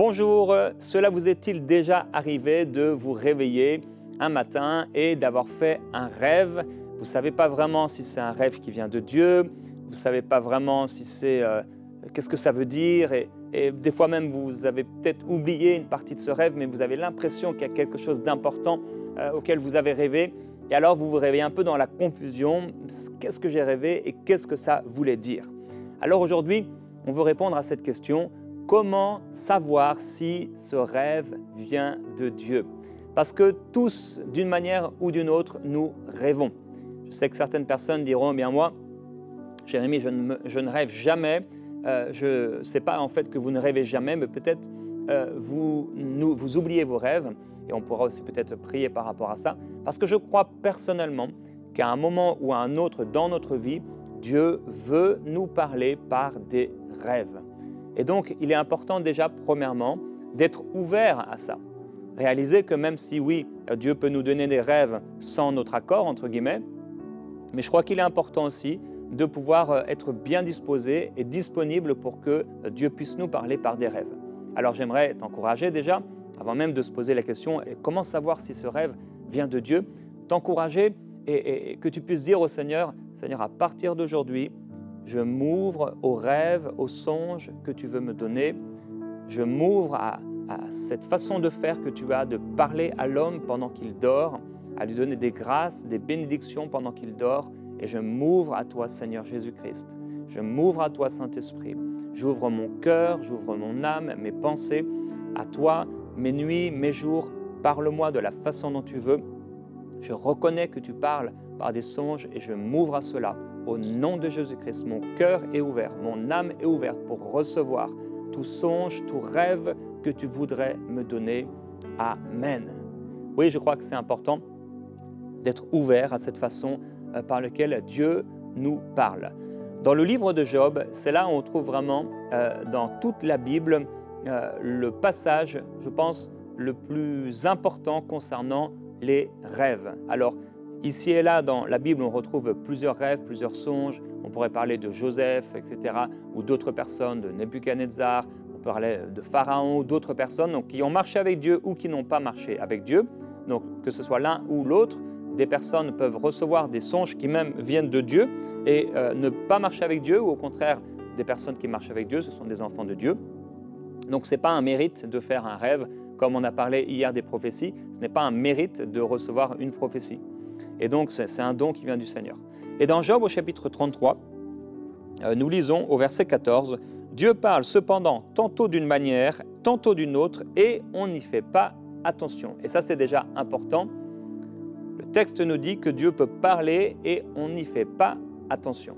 Bonjour, cela vous est-il déjà arrivé de vous réveiller un matin et d'avoir fait un rêve? Vous ne savez pas vraiment si c'est un rêve qui vient de Dieu, vous ne savez pas vraiment si qu'est-ce que ça veut dire et des fois même vous avez peut-être oublié une partie de ce rêve, mais vous avez l'impression qu'il y a quelque chose d'important auquel vous avez rêvé. Et alors vous vous réveillez un peu dans la confusion, qu'est-ce que j'ai rêvé et qu'est-ce que ça voulait dire? Alors aujourd'hui, on veut répondre à cette question. Comment savoir si ce rêve vient de Dieu? Parce que tous, d'une manière ou d'une autre, nous rêvons. Je sais que certaines personnes diront, eh bien moi, Jérémie, je ne rêve jamais. Je ne sais pas en fait que vous ne rêvez jamais, mais peut-être vous oubliez vos rêves. Et on pourra aussi peut-être prier par rapport à ça. Parce que je crois personnellement qu'à un moment ou à un autre dans notre vie, Dieu veut nous parler par des rêves. Et donc, il est important déjà, premièrement, d'être ouvert à ça. Réaliser que même si, oui, Dieu peut nous donner des rêves sans notre accord, entre guillemets, mais je crois qu'il est important aussi de pouvoir être bien disposé et disponible pour que Dieu puisse nous parler par des rêves. Alors, j'aimerais t'encourager déjà, avant même de se poser la question, comment savoir si ce rêve vient de Dieu, t'encourager et que tu puisses dire au Seigneur, Seigneur, à partir d'aujourd'hui, je m'ouvre aux rêves, aux songes que tu veux me donner. Je m'ouvre à cette façon de faire que tu as de parler à l'homme pendant qu'il dort, à lui donner des grâces, des bénédictions pendant qu'il dort. Et je m'ouvre à toi, Seigneur Jésus-Christ. Je m'ouvre à toi, Saint-Esprit. J'ouvre mon cœur, j'ouvre mon âme, mes pensées à toi, mes nuits, mes jours. Parle-moi de la façon dont tu veux. Je reconnais que tu parles par des songes et je m'ouvre à cela. Au nom de Jésus-Christ, mon cœur est ouvert, mon âme est ouverte pour recevoir tout songe, tout rêve que tu voudrais me donner. Amen. Oui, je crois que c'est important d'être ouvert à cette façon par laquelle Dieu nous parle. Dans le livre de Job, c'est là où on trouve vraiment dans toute la Bible le passage, je pense, le plus important concernant les rêves. Alors, ici et là, dans la Bible, on retrouve plusieurs rêves, plusieurs songes. On pourrait parler de Joseph, etc., ou d'autres personnes, de Nebuchadnezzar. On peut parler de Pharaon, ou d'autres personnes donc, qui ont marché avec Dieu ou qui n'ont pas marché avec Dieu. Donc, que ce soit l'un ou l'autre, des personnes peuvent recevoir des songes qui même viennent de Dieu et ne pas marcher avec Dieu, ou au contraire, des personnes qui marchent avec Dieu, ce sont des enfants de Dieu. Donc, ce n'est pas un mérite de faire un rêve, comme on a parlé hier des prophéties. Ce n'est pas un mérite de recevoir une prophétie. Et donc, c'est un don qui vient du Seigneur. Et dans Job, au chapitre 33, nous lisons au verset 14, « Dieu parle cependant tantôt d'une manière, tantôt d'une autre, et on n'y fait pas attention. » Et ça, c'est déjà important. Le texte nous dit que Dieu peut parler et on n'y fait pas attention.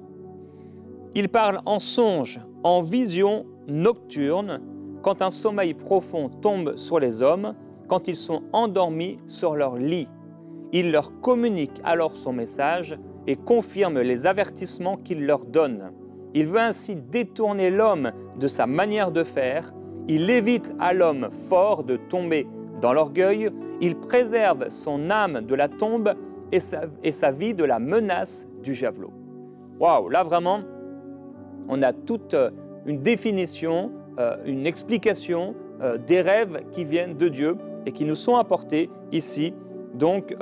Il parle en songe, en vision nocturne, quand un sommeil profond tombe sur les hommes, quand ils sont endormis sur leur lit. Il leur communique alors son message et confirme les avertissements qu'il leur donne. Il veut ainsi détourner l'homme de sa manière de faire. Il évite à l'homme fort de tomber dans l'orgueil. Il préserve son âme de la tombe et sa vie de la menace du javelot. Waouh, là vraiment, on a toute une définition, une explication des rêves qui viennent de Dieu et qui nous sont apportés ici. Donc,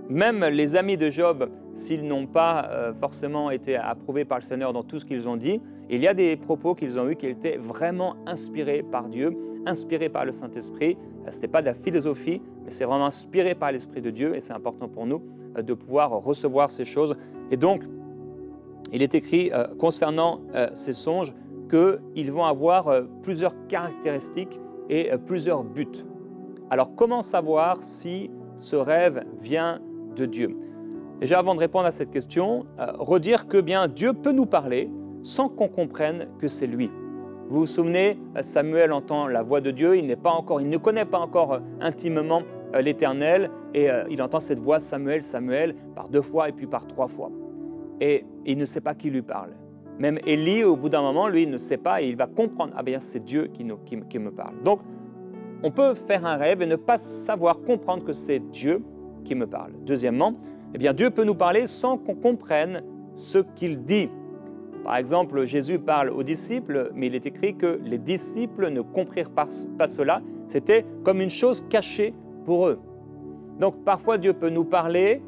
même les amis de Job, s'ils n'ont pas forcément été approuvés par le Seigneur dans tout ce qu'ils ont dit, il y a des propos qu'ils ont eus qui étaient vraiment inspirés par Dieu, inspirés par le Saint-Esprit. Ce n'était pas de la philosophie, mais c'est vraiment inspiré par l'Esprit de Dieu et c'est important pour nous de pouvoir recevoir ces choses. Et donc, il est écrit concernant ces songes qu'ils vont avoir plusieurs caractéristiques et plusieurs buts. Alors, comment savoir si ce rêve vient de Dieu? Déjà, avant de répondre à cette question, redire que bien Dieu peut nous parler sans qu'on comprenne que c'est lui. Vous vous souvenez, Samuel entend la voix de Dieu, il ne connaît pas encore intimement l'Éternel et il entend cette voix Samuel, Samuel par 2 fois et puis par 3 fois. Et il ne sait pas qui lui parle. Même Élie, au bout d'un moment, lui, il ne sait pas et il va comprendre, ah bien c'est Dieu qui me parle. Donc, on peut faire un rêve et ne pas savoir comprendre que c'est Dieu qui me parle. Deuxièmement, eh bien, Dieu peut nous parler sans qu'on comprenne ce qu'il dit. Par exemple, Jésus parle aux disciples, mais il est écrit que les disciples ne comprirent pas cela. C'était comme une chose cachée pour eux. Donc parfois Dieu peut nous parler,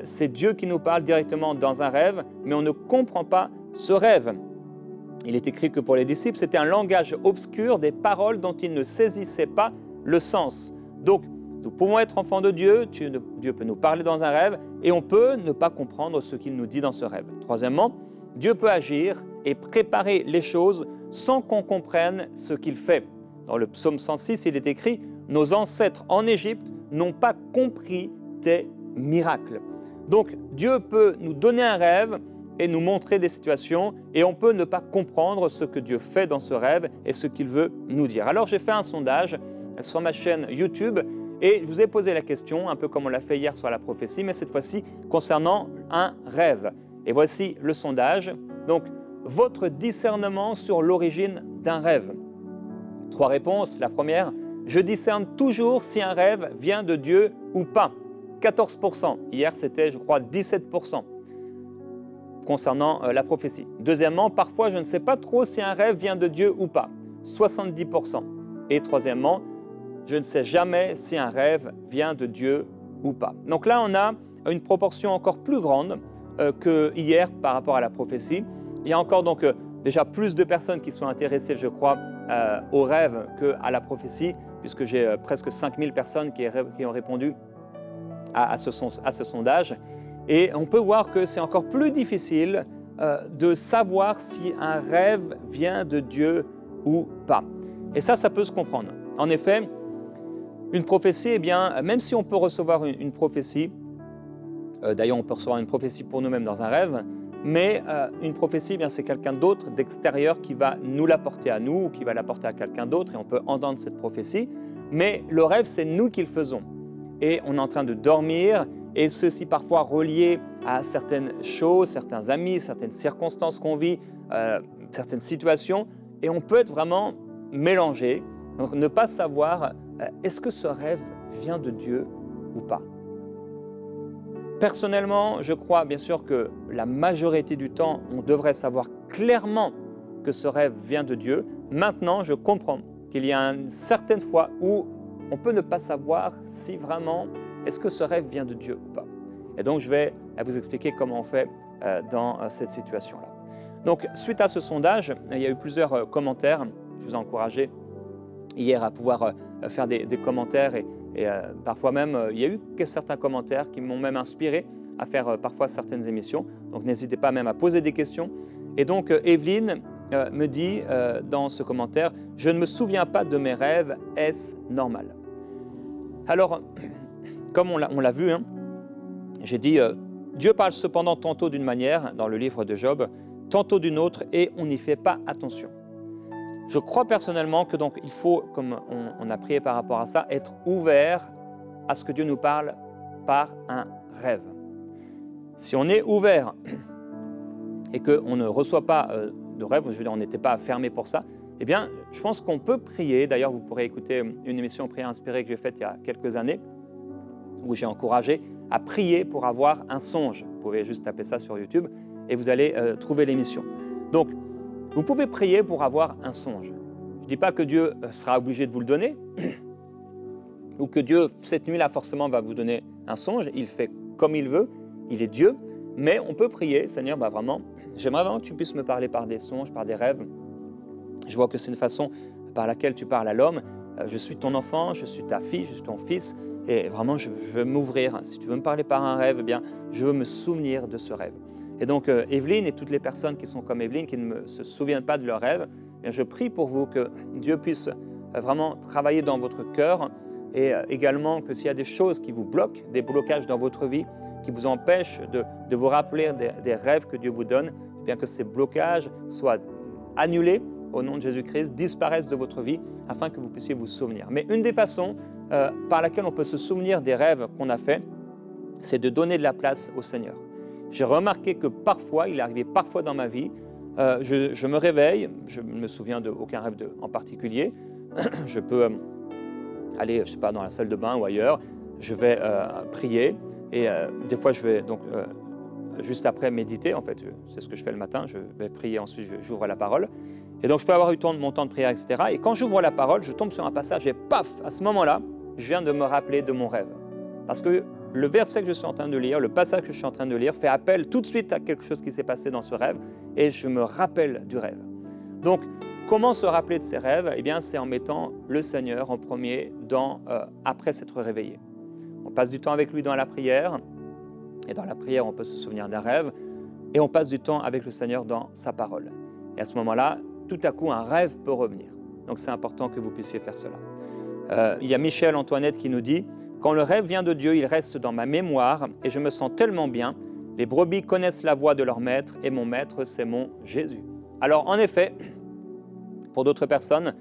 c'est Dieu qui nous parle directement dans un rêve, mais on ne comprend pas ce rêve. Il est écrit que pour les disciples, c'était un langage obscur, des paroles dont ils ne saisissaient pas le sens. Donc, nous pouvons être enfants de Dieu, Dieu peut nous parler dans un rêve, et on peut ne pas comprendre ce qu'il nous dit dans ce rêve. Troisièmement, Dieu peut agir et préparer les choses sans qu'on comprenne ce qu'il fait. Dans le psaume 106, il est écrit « Nos ancêtres en Égypte n'ont pas compris tes miracles ». Donc, Dieu peut nous donner un rêve et nous montrer des situations, et on peut ne pas comprendre ce que Dieu fait dans ce rêve et ce qu'il veut nous dire. Alors j'ai fait un sondage sur ma chaîne YouTube et je vous ai posé la question, un peu comme on l'a fait hier sur la prophétie, mais cette fois-ci concernant un rêve. Et voici le sondage. Donc, votre discernement sur l'origine d'un rêve. 3 réponses. La première, je discerne toujours si un rêve vient de Dieu ou pas. 14%. Hier, c'était, je crois, 17%. Concernant la prophétie. Deuxièmement, parfois je ne sais pas trop si un rêve vient de Dieu ou pas, 70%. Et troisièmement, je ne sais jamais si un rêve vient de Dieu ou pas. Donc là, on a une proportion encore plus grande que hier par rapport à la prophétie. Il y a encore donc déjà plus de personnes qui sont intéressées, je crois, au rêve qu'à la prophétie, puisque j'ai presque 5000 personnes qui ont répondu à ce sondage. Et on peut voir que c'est encore plus difficile de savoir si un rêve vient de Dieu ou pas. Et ça peut se comprendre. En effet, une prophétie, eh bien, même si on peut recevoir une prophétie, d'ailleurs on peut recevoir une prophétie pour nous-mêmes dans un rêve, mais une prophétie, eh bien, c'est quelqu'un d'autre d'extérieur qui va nous l'apporter à nous ou qui va l'apporter à quelqu'un d'autre et on peut entendre cette prophétie. Mais le rêve, c'est nous qui le faisons. Et on est en train de dormir, et ceci parfois relié à certaines choses, certains amis, certaines circonstances qu'on vit, certaines situations, et on peut être vraiment mélangé. Donc ne pas savoir, est-ce que ce rêve vient de Dieu ou pas? Personnellement, je crois bien sûr que la majorité du temps, on devrait savoir clairement que ce rêve vient de Dieu. Maintenant, je comprends qu'il y a une certaine fois où on peut ne pas savoir si vraiment, est-ce que ce rêve vient de Dieu ou pas. Et donc, je vais vous expliquer comment on fait dans cette situation-là. Donc, suite à ce sondage, il y a eu plusieurs commentaires. Je vous ai encouragé hier à pouvoir faire des commentaires et parfois même, il y a eu certains commentaires qui m'ont même inspiré à faire parfois certaines émissions. Donc, n'hésitez pas même à poser des questions. Et donc, Evelyne me dit dans ce commentaire « Je ne me souviens pas de mes rêves, est-ce normal ?» Alors, comme on l'a vu, hein, j'ai dit Dieu parle cependant tantôt d'une manière dans le livre de Job, tantôt d'une autre et on n'y fait pas attention. Je crois personnellement que donc il faut, comme on a prié par rapport à ça, être ouvert à ce que Dieu nous parle par un rêve. Si on est ouvert et qu'on ne reçoit pas de rêve, je veux dire, on n'était pas fermé pour ça, eh bien, je pense qu'on peut prier. D'ailleurs, vous pourrez écouter une émission Prière inspirée que j'ai faite il y a quelques années, où j'ai encouragé à prier pour avoir un songe. Vous pouvez juste taper ça sur YouTube et vous allez trouver l'émission. Donc, vous pouvez prier pour avoir un songe. Je ne dis pas que Dieu sera obligé de vous le donner, ou que Dieu, cette nuit-là, forcément, va vous donner un songe. Il fait comme il veut, il est Dieu, mais on peut prier, Seigneur, vraiment, j'aimerais vraiment que tu puisses me parler par des songes, par des rêves. Je vois que c'est une façon par laquelle tu parles à l'homme. Je suis ton enfant, je suis ta fille, je suis ton fils, et vraiment, je veux m'ouvrir. Si tu veux me parler par un rêve, eh bien, je veux me souvenir de ce rêve. Et donc, Evelyne et toutes les personnes qui sont comme Evelyne, qui ne se souviennent pas de leur rêve, eh bien, je prie pour vous que Dieu puisse vraiment travailler dans votre cœur et également que s'il y a des choses qui vous bloquent, des blocages dans votre vie, qui vous empêchent de vous rappeler des rêves que Dieu vous donne, eh bien que ces blocages soient annulés au nom de Jésus-Christ, disparaissent de votre vie afin que vous puissiez vous souvenir. Mais une des façons par laquelle on peut se souvenir des rêves qu'on a faits, c'est de donner de la place au Seigneur. J'ai remarqué que parfois, il est arrivé parfois dans ma vie, je me réveille, je ne me souviens d'aucun rêve en particulier, je peux aller, je ne sais pas, dans la salle de bain ou ailleurs, je vais prier et des fois je vais donc juste après méditer, en fait, c'est ce que je fais le matin, je vais prier, ensuite j'ouvre la parole. Et donc je peux avoir eu mon temps de prière, etc. Et quand j'ouvre la parole, je tombe sur un passage et paf, à ce moment-là, je viens de me rappeler de mon rêve. Parce que le verset que je suis en train de lire, le passage que je suis en train de lire, fait appel tout de suite à quelque chose qui s'est passé dans ce rêve et je me rappelle du rêve. Donc, comment se rappeler de ses rêves? Eh bien, c'est en mettant le Seigneur en premier après s'être réveillé. On passe du temps avec lui dans la prière, et dans la prière, on peut se souvenir d'un rêve, et on passe du temps avec le Seigneur dans sa parole. Et à ce moment-là, tout à coup, un rêve peut revenir. Donc, c'est important que vous puissiez faire cela. Il y a Michel Antoinette qui nous dit « Quand le rêve vient de Dieu, il reste dans ma mémoire et je me sens tellement bien. Les brebis connaissent la voix de leur maître et mon maître, c'est mon Jésus. » Alors, en effet, pour d'autres personnes,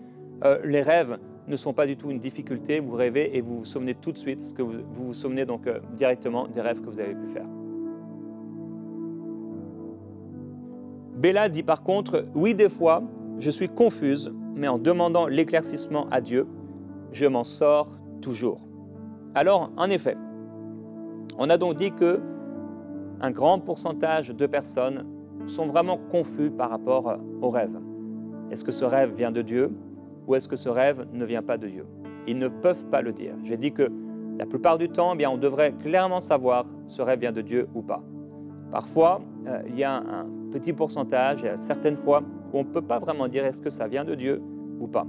les rêves ne sont pas du tout une difficulté. Vous rêvez et vous vous souvenez tout de suite, vous vous souvenez donc directement des rêves que vous avez pu faire. Bella dit par contre « Oui, des fois, je suis confuse, mais en demandant l'éclaircissement à Dieu, je m'en sors toujours. » Alors, en effet, on a donc dit qu'un grand pourcentage de personnes sont vraiment confus par rapport au rêve. Est-ce que ce rêve vient de Dieu ou est-ce que ce rêve ne vient pas de Dieu? Ils ne peuvent pas le dire. J'ai dit que la plupart du temps, eh bien, on devrait clairement savoir si ce rêve vient de Dieu ou pas. Parfois, il y a un petit pourcentage, il y a certaines fois où on ne peut pas vraiment dire est-ce que ça vient de Dieu ou pas.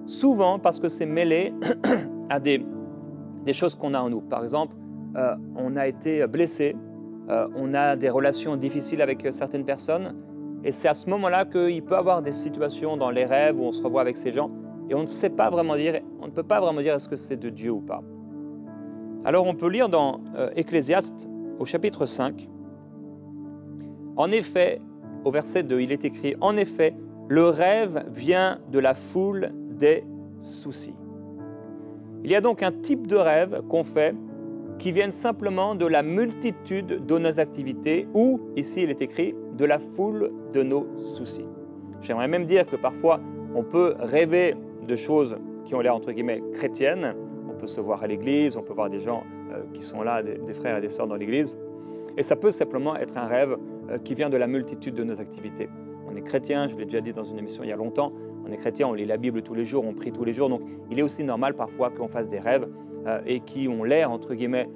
Souvent parce que c'est mêlé à des choses qu'on a en nous. Par exemple, on a été blessé, on a des relations difficiles avec certaines personnes, et c'est à ce moment-là qu'il peut y avoir des situations dans les rêves où on se revoit avec ces gens, et on ne sait pas vraiment dire, on ne peut pas vraiment dire est-ce que c'est de Dieu ou pas. Alors on peut lire dans Ecclésiaste au chapitre 5, en effet, au verset 2, il est écrit « En effet, le rêve vient de la foule des soucis. » Il y a donc un type de rêve qu'on fait qui viennent simplement de la multitude de nos activités ou, ici il est écrit, de la foule de nos soucis. J'aimerais même dire que parfois on peut rêver de choses qui ont l'air entre guillemets chrétiennes. On peut se voir à l'église, on peut voir des gens qui sont là, des frères et des sœurs dans l'église. Et ça peut simplement être un rêve qui vient de la multitude de nos activités. On est chrétien, je l'ai déjà dit dans une émission il y a longtemps, on est chrétien, on lit la Bible tous les jours, on prie tous les jours, donc il est aussi normal parfois qu'on fasse des rêves et qui ont l'air, entre guillemets,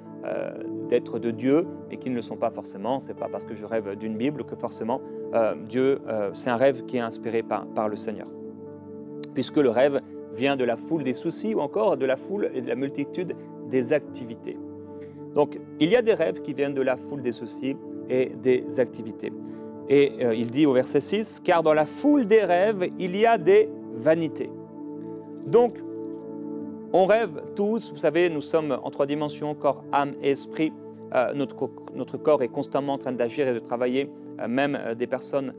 d'être de Dieu, mais qui ne le sont pas forcément. Ce n'est pas parce que je rêve d'une Bible que forcément Dieu, c'est un rêve qui est inspiré par le Seigneur. Puisque le rêve vient de la foule des soucis ou encore de la foule et de la multitude des activités. Donc, il y a des rêves qui viennent de la foule des soucis et des activités. Et il dit au verset 6, « Car dans la foule des rêves, il y a des vanités. » Donc, on rêve tous, vous savez, nous sommes en 3 dimensions, corps, âme et esprit. Notre corps est constamment en train d'agir et de travailler, même des personnes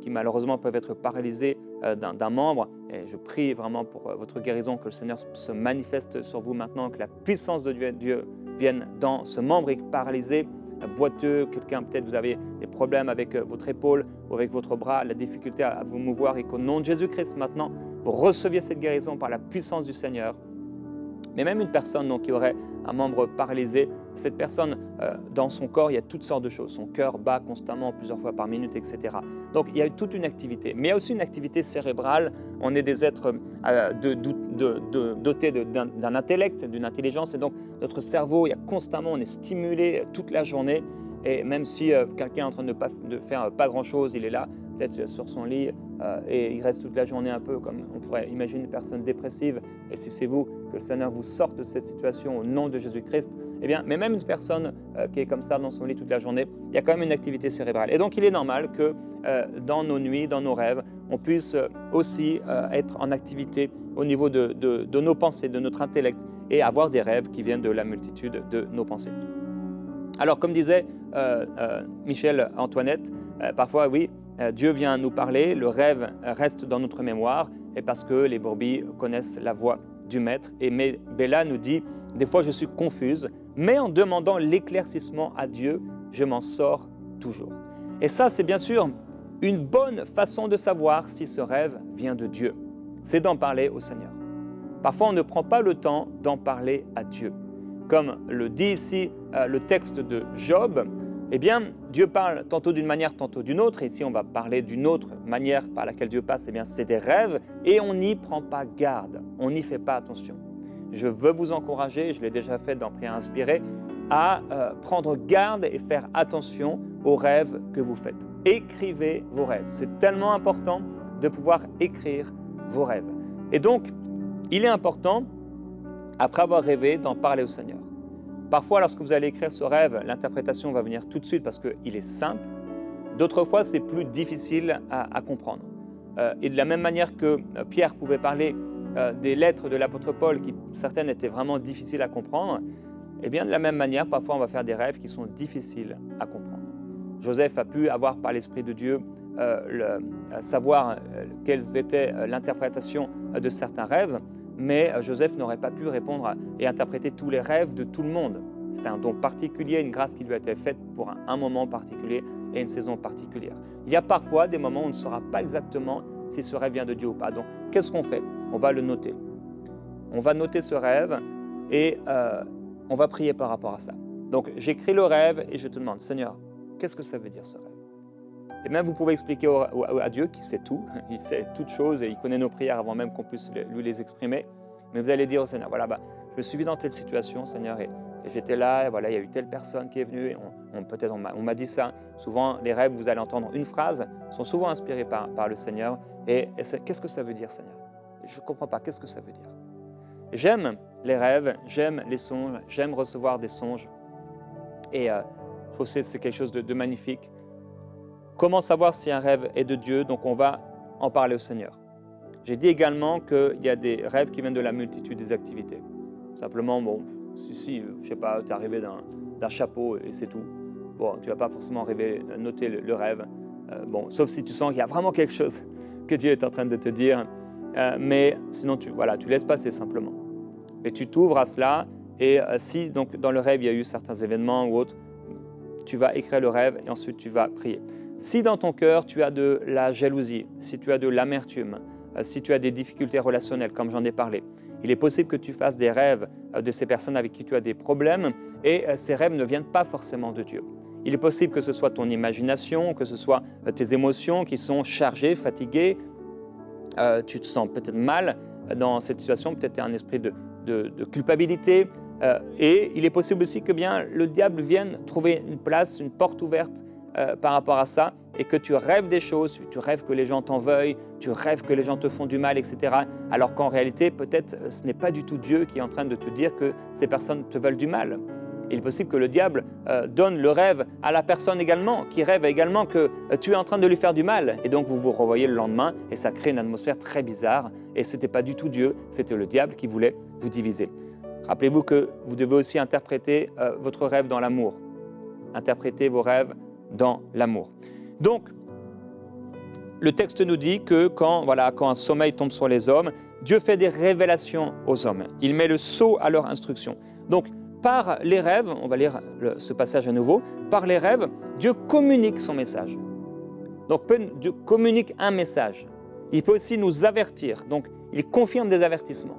qui malheureusement peuvent être paralysées d'un membre. Et je prie vraiment pour votre guérison, que le Seigneur se manifeste sur vous maintenant, que la puissance de Dieu vienne dans ce membre paralysé, boiteux, quelqu'un peut-être vous avez des problèmes avec votre épaule ou avec votre bras, la difficulté à vous mouvoir, et qu'au nom de Jésus-Christ maintenant, vous receviez cette guérison par la puissance du Seigneur. Mais même une personne donc, qui aurait un membre paralysé, cette personne, dans son corps, il y a toutes sortes de choses. Son cœur bat constamment plusieurs fois par minute, etc. Donc il y a toute une activité. Mais il y a aussi une activité cérébrale. On est des êtres dotés d'un intellect, d'une intelligence. Et donc notre cerveau, il y a constamment, on est stimulé toute la journée. Et même si quelqu'un est en train de faire pas grand-chose, il est là, peut-être sur son lit, et il reste toute la journée un peu comme on pourrait imaginer une personne dépressive. Et si c'est vous, que le Seigneur vous sorte de cette situation au nom de Jésus-Christ, eh bien, mais même une personne qui est comme ça dans son lit toute la journée, il y a quand même une activité cérébrale. Et donc, il est normal que dans nos nuits, dans nos rêves, on puisse aussi être en activité au niveau de nos pensées, de notre intellect, et avoir des rêves qui viennent de la multitude de nos pensées. Alors, comme disait Michel Antoinette, parfois, oui, Dieu vient nous parler, le rêve reste dans notre mémoire, et parce que les brebis connaissent la voix du Maître. Et Bella nous dit, des fois je suis confuse, mais en demandant l'éclaircissement à Dieu, je m'en sors toujours. Et ça, c'est bien sûr une bonne façon de savoir si ce rêve vient de Dieu. C'est d'en parler au Seigneur. Parfois, on ne prend pas le temps d'en parler à Dieu. Comme le dit ici le texte de Job, Eh bien, Dieu parle tantôt d'une manière, tantôt d'une autre. Et ici, on va parler d'une autre manière par laquelle Dieu passe. Eh bien, c'est des rêves et on n'y prend pas garde. On n'y fait pas attention. Je veux vous encourager, je l'ai déjà fait dans Prière inspirée, à prendre garde et faire attention aux rêves que vous faites. Écrivez vos rêves. C'est tellement important de pouvoir écrire vos rêves. Et donc, il est important, après avoir rêvé, d'en parler au Seigneur. Parfois, lorsque vous allez écrire ce rêve, l'interprétation va venir tout de suite parce qu'il est simple. D'autres fois, c'est plus difficile à comprendre. Et de la même manière que Pierre pouvait parler des lettres de l'apôtre Paul, qui certaines étaient vraiment difficiles à comprendre, et bien de la même manière, parfois on va faire des rêves qui sont difficiles à comprendre. Joseph a pu avoir par l'Esprit de Dieu savoir quelles étaient l'interprétation de certains rêves, mais Joseph n'aurait pas pu répondre et interpréter tous les rêves de tout le monde. C'était un don particulier, une grâce qui lui a été faite pour un moment particulier et une saison particulière. Il y a parfois des moments où on ne saura pas exactement si ce rêve vient de Dieu ou pas. Donc, qu'est-ce qu'on fait? On va le noter. On va noter ce rêve et on va prier par rapport à ça. Donc, j'écris le rêve et je te demande, Seigneur, qu'est-ce que ça veut dire ce rêve? Et même vous pouvez expliquer à Dieu qui sait tout, il sait toutes choses et il connaît nos prières avant même qu'on puisse lui les exprimer. Mais vous allez dire au Seigneur, voilà, je me suis vu dans telle situation, Seigneur, et j'étais là, et voilà, il y a eu telle personne qui est venue, et peut-être on m'a dit ça. Souvent, les rêves, vous allez entendre une phrase, sont souvent inspirés par le Seigneur. Et qu'est-ce que ça veut dire, Seigneur? Je ne comprends pas, qu'est-ce que ça veut dire? J'aime les rêves, j'aime les songes, j'aime recevoir des songes. Et je trouve que c'est quelque chose de magnifique. Comment savoir si un rêve est de Dieu? Donc on va en parler au Seigneur. J'ai dit également qu'il y a des rêves qui viennent de la multitude des activités. Simplement, je ne sais pas, tu es arrivé d'un chapeau et c'est tout. Bon, tu ne vas pas forcément noter le rêve. Sauf si tu sens qu'il y a vraiment quelque chose que Dieu est en train de te dire. Mais sinon, tu laisses passer simplement. Mais tu t'ouvres à cela et si donc, dans le rêve, il y a eu certains événements ou autres, tu vas écrire le rêve et ensuite tu vas prier. Si dans ton cœur, tu as de la jalousie, si tu as de l'amertume, si tu as des difficultés relationnelles, comme j'en ai parlé, il est possible que tu fasses des rêves de ces personnes avec qui tu as des problèmes et ces rêves ne viennent pas forcément de Dieu. Il est possible que ce soit ton imagination, que ce soit tes émotions qui sont chargées, fatiguées, tu te sens peut-être mal dans cette situation, peut-être tu as un esprit de culpabilité et il est possible aussi que bien le diable vienne trouver une place, une porte ouverte par rapport à ça et que tu rêves des choses, tu rêves que les gens t'en veuillent, tu rêves que les gens te font du mal, etc. Alors qu'en réalité, peut-être ce n'est pas du tout Dieu qui est en train de te dire que ces personnes te veulent du mal. Il est possible que le diable donne le rêve à la personne également, qui rêve également que tu es en train de lui faire du mal. Et donc vous vous revoyez le lendemain et ça crée une atmosphère très bizarre. Et ce n'était pas du tout Dieu, c'était le diable qui voulait vous diviser. Rappelez-vous que vous devez aussi interpréter votre rêve dans l'amour. Interprétez vos rêves dans l'amour. Donc, le texte nous dit que quand un sommeil tombe sur les hommes, Dieu fait des révélations aux hommes. Il met le sceau à leur instruction. Donc, par les rêves, on va lire ce passage à nouveau, par les rêves, Dieu communique son message. Donc, Dieu communique un message. Il peut aussi nous avertir. Donc, il confirme des avertissements.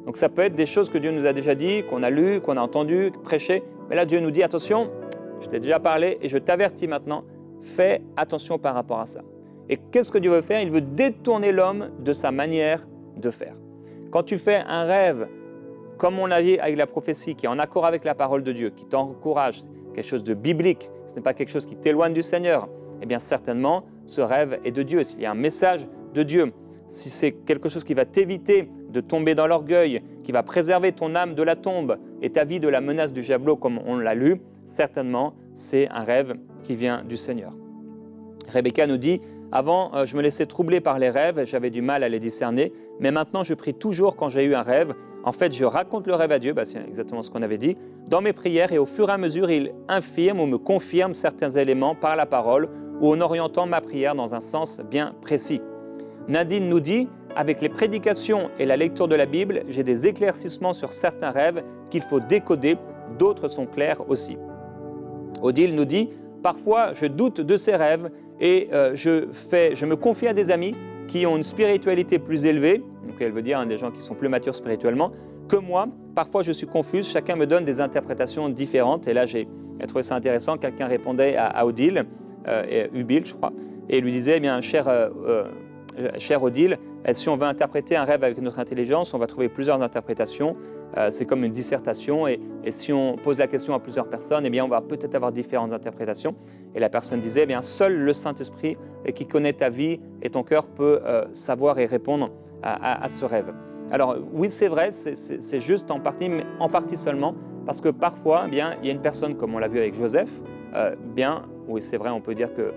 Donc, ça peut être des choses que Dieu nous a déjà dit, qu'on a lues, qu'on a entendues, prêchées. Mais là, Dieu nous dit, attention, je t'ai déjà parlé et je t'avertis maintenant, fais attention par rapport à ça. Et qu'est-ce que Dieu veut faire? Il veut détourner l'homme de sa manière de faire. Quand tu fais un rêve, comme on l'a dit avec la prophétie, qui est en accord avec la parole de Dieu, qui t'encourage, quelque chose de biblique, ce n'est pas quelque chose qui t'éloigne du Seigneur, eh bien certainement, ce rêve est de Dieu. S'il y a un message de Dieu, si c'est quelque chose qui va t'éviter de tomber dans l'orgueil, qui va préserver ton âme de la tombe et ta vie de la menace du javelot, comme on l'a lu, certainement, c'est un rêve qui vient du Seigneur. Rebecca nous dit, avant, je me laissais troubler par les rêves, j'avais du mal à les discerner, mais maintenant, je prie toujours quand j'ai eu un rêve. En fait, je raconte le rêve à Dieu, c'est exactement ce qu'on avait dit, dans mes prières, et au fur et à mesure, il infirme ou me confirme certains éléments par la parole ou en orientant ma prière dans un sens bien précis. Nadine nous dit, avec les prédications et la lecture de la Bible, j'ai des éclaircissements sur certains rêves qu'il faut décoder, d'autres sont clairs aussi. Odile nous dit, parfois je doute de ces rêves et je me confie à des amis qui ont une spiritualité plus élevée, donc elle veut dire des gens qui sont plus matures spirituellement, que moi, parfois je suis confuse, chacun me donne des interprétations différentes. Et là, j'ai trouvé ça intéressant. Quelqu'un répondait à Odile, Ubil, je crois, et il lui disait, eh bien, cher Odile, si on veut interpréter un rêve avec notre intelligence, on va trouver plusieurs interprétations. C'est comme une dissertation. Et si on pose la question à plusieurs personnes, eh bien, on va peut-être avoir différentes interprétations. Et la personne disait, eh bien, seul le Saint-Esprit qui connaît ta vie et ton cœur peut savoir et répondre à ce rêve. Alors oui, c'est vrai, c'est juste en partie, mais en partie seulement, parce que parfois, eh bien, il y a une personne, comme on l'a vu avec Joseph, oui, c'est vrai, on peut dire que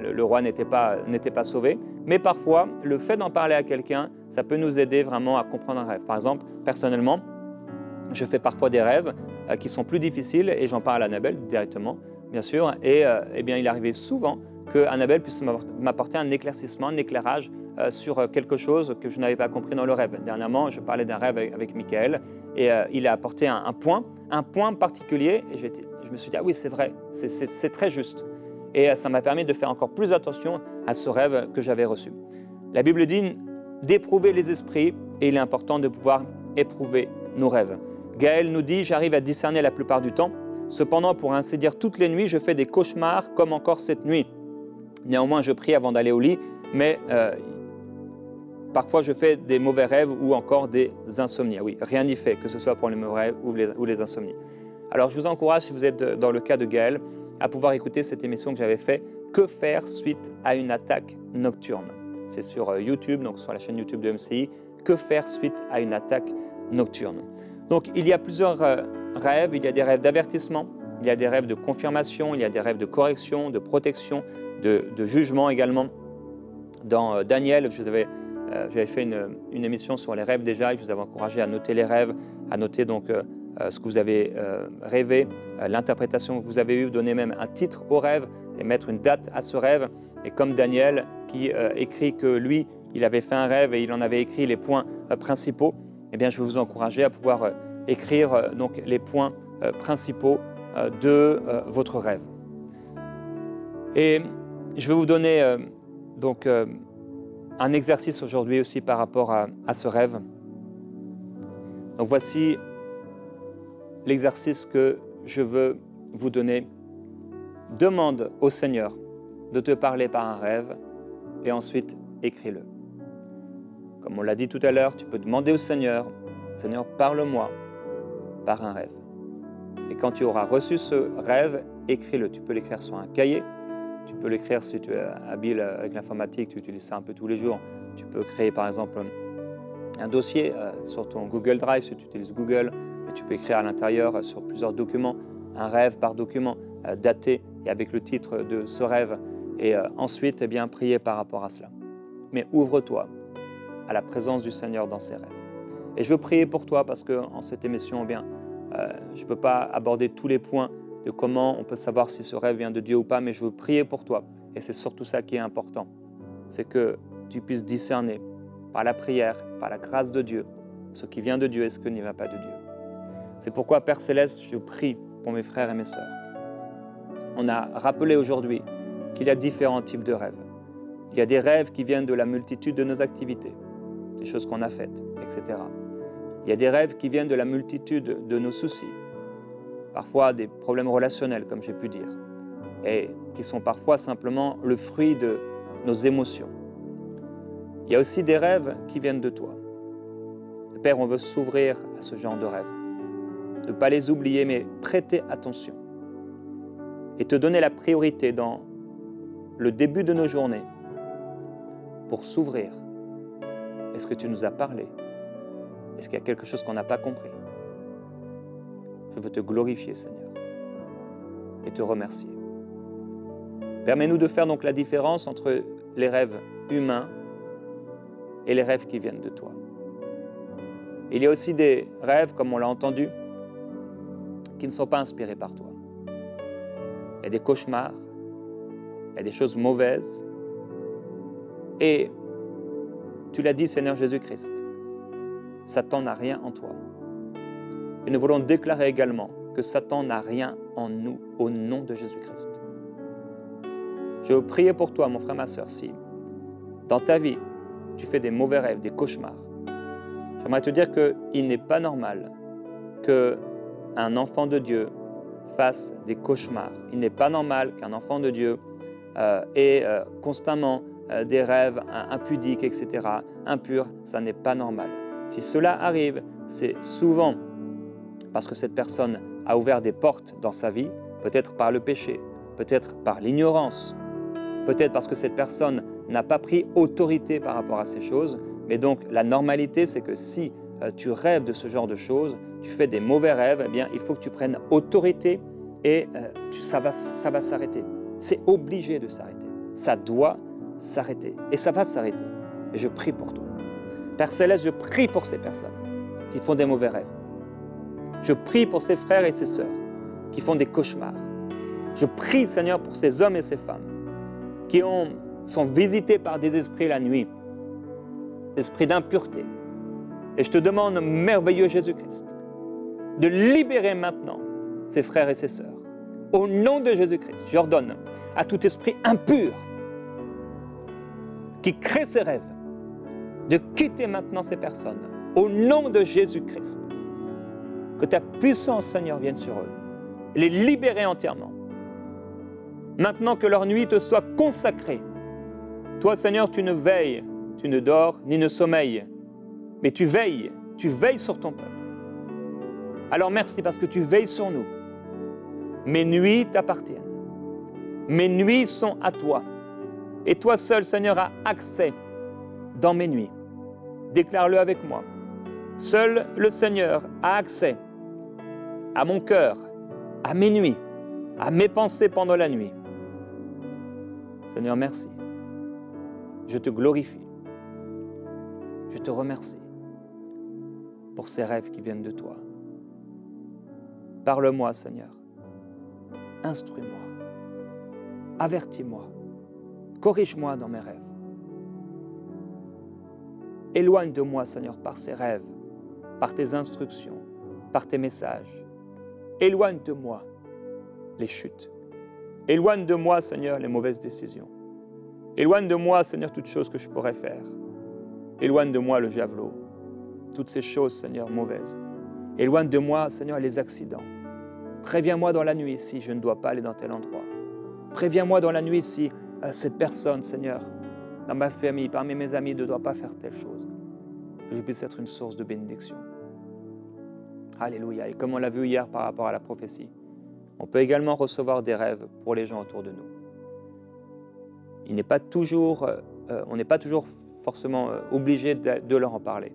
le roi n'était pas sauvé, mais parfois, le fait d'en parler à quelqu'un, ça peut nous aider vraiment à comprendre un rêve. Par exemple, personnellement, je fais parfois des rêves qui sont plus difficiles et j'en parle à Annabelle directement, bien sûr, et eh bien, il arrivait souvent que Annabelle puisse m'apporter un éclaircissement, un éclairage sur quelque chose que je n'avais pas compris dans le rêve. Dernièrement, je parlais d'un rêve avec Michael et il a apporté un point particulier et je me suis dit, ah oui, c'est vrai, c'est très juste. Et ça m'a permis de faire encore plus attention à ce rêve que j'avais reçu. La Bible dit d'éprouver les esprits et il est important de pouvoir éprouver nos rêves. Gaël nous dit, j'arrive à discerner la plupart du temps. Cependant, pour ainsi dire, toutes les nuits, je fais des cauchemars comme encore cette nuit. Néanmoins, je prie avant d'aller au lit, mais parfois je fais des mauvais rêves ou encore des insomnies. Oui, rien n'y fait, que ce soit pour les mauvais rêves ou les insomnies. Alors, je vous encourage, si vous êtes dans le cas de Gaël, à pouvoir écouter cette émission que j'avais faite, « Que faire suite à une attaque nocturne ?» C'est sur YouTube, donc sur la chaîne YouTube de MCI, « Que faire suite à une attaque nocturne ?» Donc, il y a plusieurs rêves. Il y a des rêves d'avertissement, il y a des rêves de confirmation, il y a des rêves de correction, de protection, de jugement également. Dans Daniel, j'avais fait une émission sur les rêves déjà, et je vous avais encouragé à noter les rêves, à noter donc ce que vous avez rêvé, l'interprétation que vous avez eue, donner même un titre au rêve et mettre une date à ce rêve. Et comme Daniel qui écrit que lui, il avait fait un rêve et il en avait écrit les points principaux, eh bien, je vais vous encourager à pouvoir écrire donc les points principaux de votre rêve. Et je vais vous donner donc un exercice aujourd'hui aussi par rapport à ce rêve. Donc voici l'exercice que je veux vous donner. Demande au Seigneur de te parler par un rêve et ensuite écris-le. Comme on l'a dit tout à l'heure, tu peux demander au Seigneur, « Seigneur, parle-moi par un rêve ». Et quand tu auras reçu ce rêve, écris-le. Tu peux l'écrire sur un cahier, tu peux l'écrire si tu es habile avec l'informatique, tu utilises ça un peu tous les jours. Tu peux créer par exemple un dossier sur ton Google Drive si tu utilises Google, et tu peux écrire à l'intérieur sur plusieurs documents, un rêve par document, daté et avec le titre de ce rêve, et ensuite eh bien, prier par rapport à cela. Mais ouvre-toi à la présence du Seigneur dans ses rêves. Et je veux prier pour toi parce qu'en cette émission, eh bien, je ne peux pas aborder tous les points de comment on peut savoir si ce rêve vient de Dieu ou pas, mais je veux prier pour toi. Et c'est surtout ça qui est important. C'est que tu puisses discerner par la prière, par la grâce de Dieu, ce qui vient de Dieu et ce qui ne vient pas de Dieu. C'est pourquoi, Père Céleste, je prie pour mes frères et mes sœurs. On a rappelé aujourd'hui qu'il y a différents types de rêves. Il y a des rêves qui viennent de la multitude de nos activités, des choses qu'on a faites, etc. Il y a des rêves qui viennent de la multitude de nos soucis, parfois des problèmes relationnels, comme j'ai pu dire, et qui sont parfois simplement le fruit de nos émotions. Il y a aussi des rêves qui viennent de toi. Père, on veut s'ouvrir à ce genre de rêves. Ne pas les oublier, mais prêter attention. Et te donner la priorité dans le début de nos journées pour s'ouvrir. Est-ce que tu nous as parlé? Est-ce qu'il y a quelque chose qu'on n'a pas compris? Je veux te glorifier, Seigneur, et te remercier. Permets-nous de faire donc la différence entre les rêves humains et les rêves qui viennent de toi. Il y a aussi des rêves, comme on l'a entendu, qui ne sont pas inspirés par toi. Il y a des cauchemars, il y a des choses mauvaises. Et tu l'as dit, Seigneur Jésus-Christ, Satan n'a rien en toi. Et nous voulons déclarer également que Satan n'a rien en nous, au nom de Jésus-Christ. Je veux prier pour toi, mon frère, ma sœur, si dans ta vie, tu fais des mauvais rêves, des cauchemars, J'aimerais te dire qu'il n'est pas normal qu'un enfant de Dieu fasse des cauchemars. Il n'est pas normal qu'un enfant de Dieu ait constamment des rêves impudiques, etc., impurs. Ça n'est pas normal. Si cela arrive, c'est souvent parce que cette personne a ouvert des portes dans sa vie, peut-être par le péché, peut-être par l'ignorance, peut-être parce que cette personne n'a pas pris autorité par rapport à ces choses. Mais donc, la normalité, c'est que si tu rêves de ce genre de choses, tu fais des mauvais rêves, eh bien, il faut que tu prennes autorité et ça va s'arrêter. C'est obligé de s'arrêter. Ça doit s'arrêter. Et ça va s'arrêter. Et je prie pour toi. Père Céleste, je prie pour ces personnes qui font des mauvais rêves. Je prie pour ces frères et ces sœurs qui font des cauchemars. Je prie, Seigneur, pour ces hommes et ces femmes qui sont visités par des esprits la nuit, des esprits d'impureté. Et je te demande, merveilleux Jésus-Christ, de libérer maintenant ces frères et ces sœurs. Au nom de Jésus-Christ, j'ordonne à tout esprit impur qui crée ces rêves de quitter maintenant ces personnes. Au nom de Jésus-Christ, que ta puissance, Seigneur, vienne sur eux, les libérer entièrement. Maintenant que leur nuit te soit consacrée, toi, Seigneur, tu ne veilles, tu ne dors ni ne sommeilles, mais tu veilles sur ton peuple. Alors merci parce que tu veilles sur nous. Mes nuits t'appartiennent. Mes nuits sont à toi. Et toi seul, Seigneur, as accès dans mes nuits. Déclare-le avec moi. Seul le Seigneur a accès à mon cœur, à mes nuits, à mes pensées pendant la nuit. Seigneur, merci. Je te glorifie. Je te remercie pour ces rêves qui viennent de toi. Parle-moi, Seigneur. Instruis-moi. Avertis-moi. Corrige-moi dans mes rêves. Éloigne de moi, Seigneur, par ces rêves, par tes instructions, par tes messages. Éloigne de moi les chutes. Éloigne de moi, Seigneur, les mauvaises décisions. Éloigne de moi, Seigneur, toutes choses que je pourrais faire. Éloigne de moi le javelot. Toutes ces choses, Seigneur, mauvaises. Éloigne de moi, Seigneur, les accidents. Préviens-moi dans la nuit si je ne dois pas aller dans tel endroit. Préviens-moi dans la nuit si cette personne, Seigneur, dans ma famille, parmi mes amis, ne doit pas faire telle chose. Que je puisse être une source de bénédiction. Alléluia. Et comme on l'a vu hier par rapport à la prophétie, on peut également recevoir des rêves pour les gens autour de nous. On n'est pas toujours forcément obligé de leur en parler.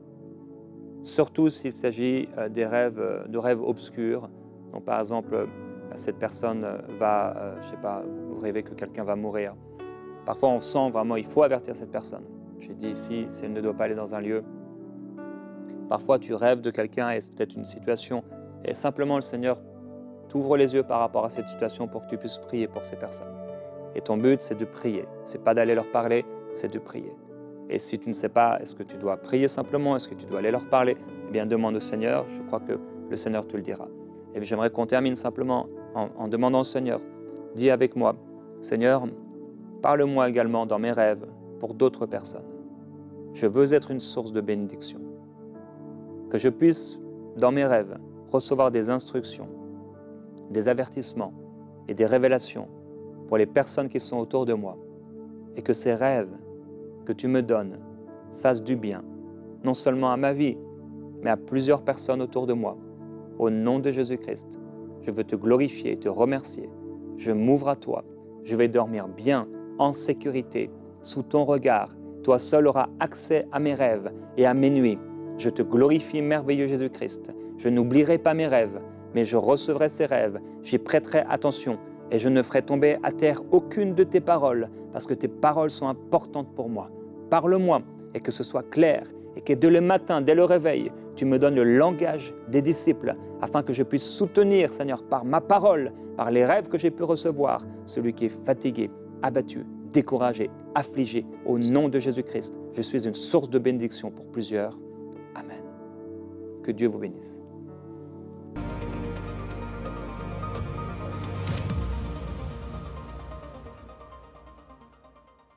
Surtout s'il s'agit de rêves obscurs. Donc par exemple, cette personne va, je ne sais pas, vous rêvez que quelqu'un va mourir. Parfois on sent vraiment, il faut avertir cette personne. J'ai dit ici, si elle ne doit pas aller dans un lieu. Parfois tu rêves de quelqu'un et c'est peut-être une situation et simplement le Seigneur t'ouvre les yeux par rapport à cette situation pour que tu puisses prier pour ces personnes. Et ton but, c'est de prier. Ce n'est pas d'aller leur parler, c'est de prier. Et si tu ne sais pas, est-ce que tu dois prier simplement, est-ce que tu dois aller leur parler, eh bien demande au Seigneur, je crois que le Seigneur te le dira. Et bien, j'aimerais qu'on termine simplement en demandant au Seigneur, dis avec moi, Seigneur, parle-moi également dans mes rêves pour d'autres personnes. Je veux être une source de bénédiction. Que je puisse, dans mes rêves, recevoir des instructions, des avertissements et des révélations pour les personnes qui sont autour de moi. Et que ces rêves que tu me donnes fassent du bien, non seulement à ma vie, mais à plusieurs personnes autour de moi. Au nom de Jésus-Christ, je veux te glorifier et te remercier. Je m'ouvre à toi. Je vais dormir bien, en sécurité, sous ton regard. Toi seul auras accès à mes rêves et à mes nuits. Je te glorifie, merveilleux Jésus-Christ. Je n'oublierai pas mes rêves, mais je recevrai ces rêves. J'y prêterai attention et je ne ferai tomber à terre aucune de tes paroles, parce que tes paroles sont importantes pour moi. Parle-moi et que ce soit clair, et que dès le matin, dès le réveil, tu me donnes le langage des disciples, afin que je puisse soutenir, Seigneur, par ma parole, par les rêves que j'ai pu recevoir, celui qui est fatigué, abattu, découragé, affligé. Au nom de Jésus-Christ, je suis une source de bénédiction pour plusieurs. Amen. Que Dieu vous bénisse.